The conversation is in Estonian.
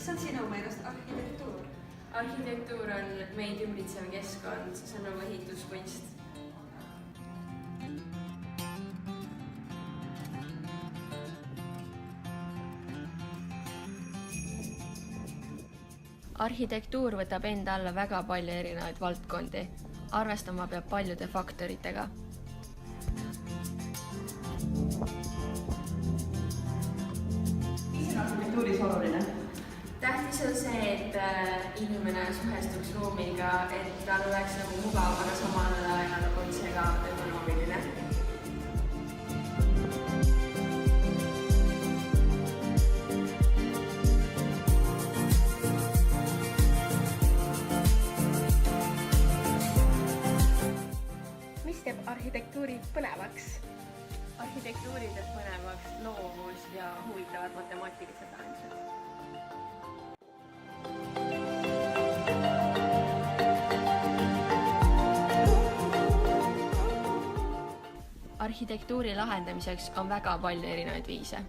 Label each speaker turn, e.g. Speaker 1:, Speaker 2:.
Speaker 1: Mis on sinu meelest arhitektuur?
Speaker 2: Arhitektuur on meid ümbritsev keskkond, see on nagu ehituskunst.
Speaker 3: Arhitektuur võtab enda alla väga palju erinevaid valdkondi. Arvestama peab paljude faktoritega.
Speaker 4: Mis on arhitektuuris oluline?
Speaker 2: Tähtis on see, et inimene suhestuks ruumiga, et tal oleks nagu mugav, aga samal ajal on see ka ökonoomiline.
Speaker 5: Mis teeb arhitektuuri põnevaks?
Speaker 3: Arhitektuuri teeb põnevaks loovus ja huvitavad matemaatilised lahendused. Arhitektuuri lahendamiseks on väga palju erinevaid viise.